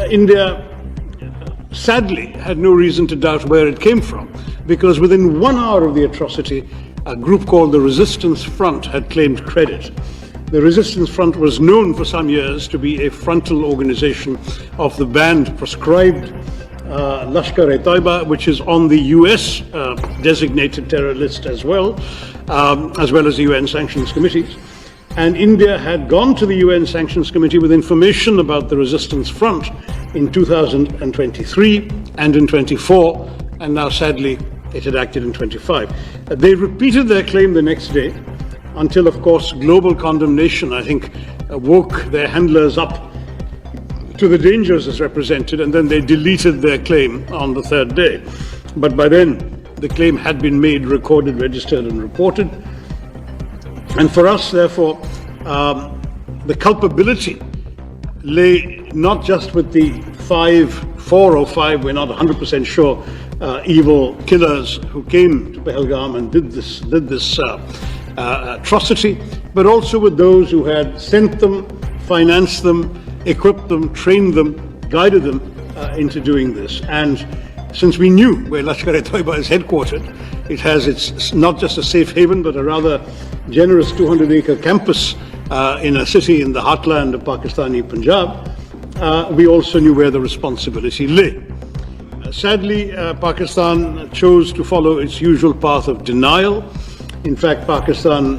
India sadly had no reason to doubt where it came from, because within 1 hour of the atrocity, a group called the Resistance Front had claimed credit. The Resistance Front was known for some years to be a frontal organization of the banned proscribed Lashkar-e-Taiba, which is on the US designated terror list as well as the UN sanctions committees. And India had gone to the UN Sanctions Committee with information about the Resistance Front in 2023 and in 24, and now sadly it had acted in 25. They repeated their claim the next day until, of course, global condemnation, I think, woke their handlers up to the dangers as represented, and then they deleted their claim on the third day. But by then, the claim had been made, recorded, registered, and reported. And for us, therefore, the culpability lay not just with the 4 or 5, we're not 100% sure, evil killers who came to Pahalgam and did this atrocity, but also with those who had sent them, financed them, equipped them, trained them, guided them into doing this. And since we knew where Lashkar-e-Taiba is headquartered, it has its not just a safe haven, but a rather generous 200-acre campus in a city in the heartland of Pakistani Punjab. We also knew where the responsibility lay. Sadly, Pakistan chose to follow its usual path of denial. In fact, Pakistan,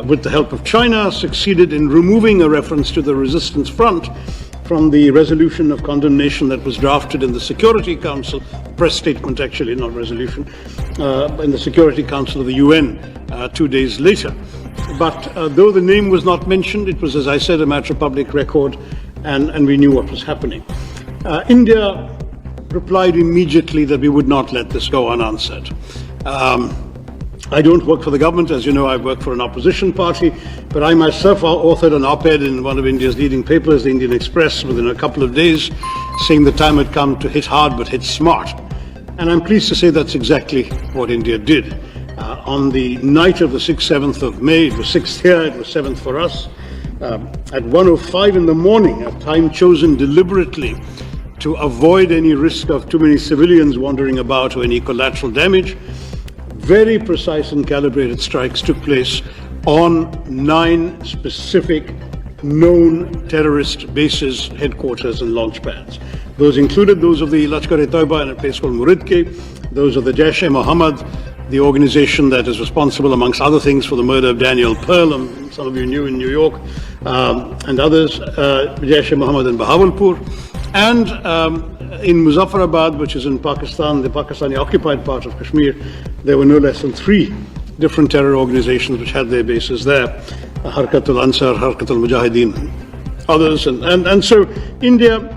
with the help of China, succeeded in removing a reference to the Resistance Front from the resolution of condemnation that was drafted in the Security Council, press statement actually, not resolution, in the Security Council of the UN 2 days later. But though the name was not mentioned, it was, as I said, a matter of public record, and we knew what was happening. India replied immediately that we would not let this go unanswered. I don't work for the government, as you know. I work for an opposition party, but I myself authored an op-ed in one of India's leading papers, the Indian Express, within a couple of days, saying the time had come to hit hard but hit smart. And I'm pleased to say that's exactly what India did. On the night of the 6th, 7th of May, it was 6th here, it was 7th for us, at 1:05 in the morning, a time chosen deliberately to avoid any risk of too many civilians wandering about or any collateral damage, very precise and calibrated strikes took place on 9 specific known terrorist bases, headquarters, and launch pads. Those included those of the Lashkar-e-Taiba in a place called Muridke, those of the Jaish-e-Mohammed, the organization that is responsible, amongst other things, for the murder of Daniel Pearl, some of you knew in New York, and others, Jaish-e-Mohammed in Bahawalpur, and in Muzaffarabad, which is in Pakistan, the Pakistani-occupied part of Kashmir, there were no less than 3 different terror organizations which had their bases there, Harkatul Ansar, Harkatul Mujahideen, others. And so India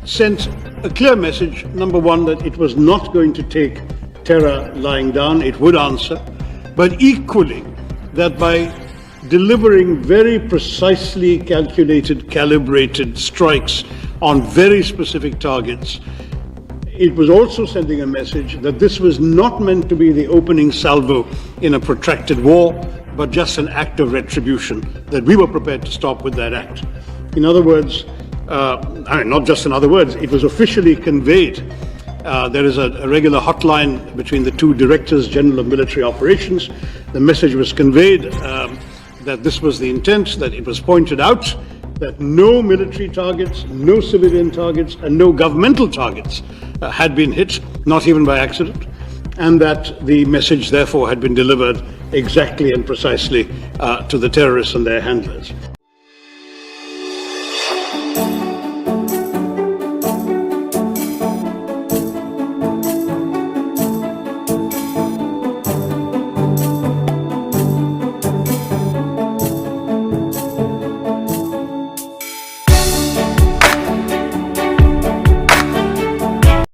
sent a clear message, number one, that it was not going to take terror lying down, it would answer, but equally that by delivering very precisely calculated, calibrated strikes on very specific targets, it was also sending a message that this was not meant to be the opening salvo in a protracted war, but just an act of retribution, that we were prepared to stop with that act. In other words, not just in other words, it was officially conveyed. There is a regular hotline between the 2 directors general of military operations. The message was conveyed that this was the intent, that it was pointed out that no military targets, no civilian targets, and no governmental targets had been hit, not even by accident, and that the message therefore had been delivered exactly and precisely to the terrorists and their handlers.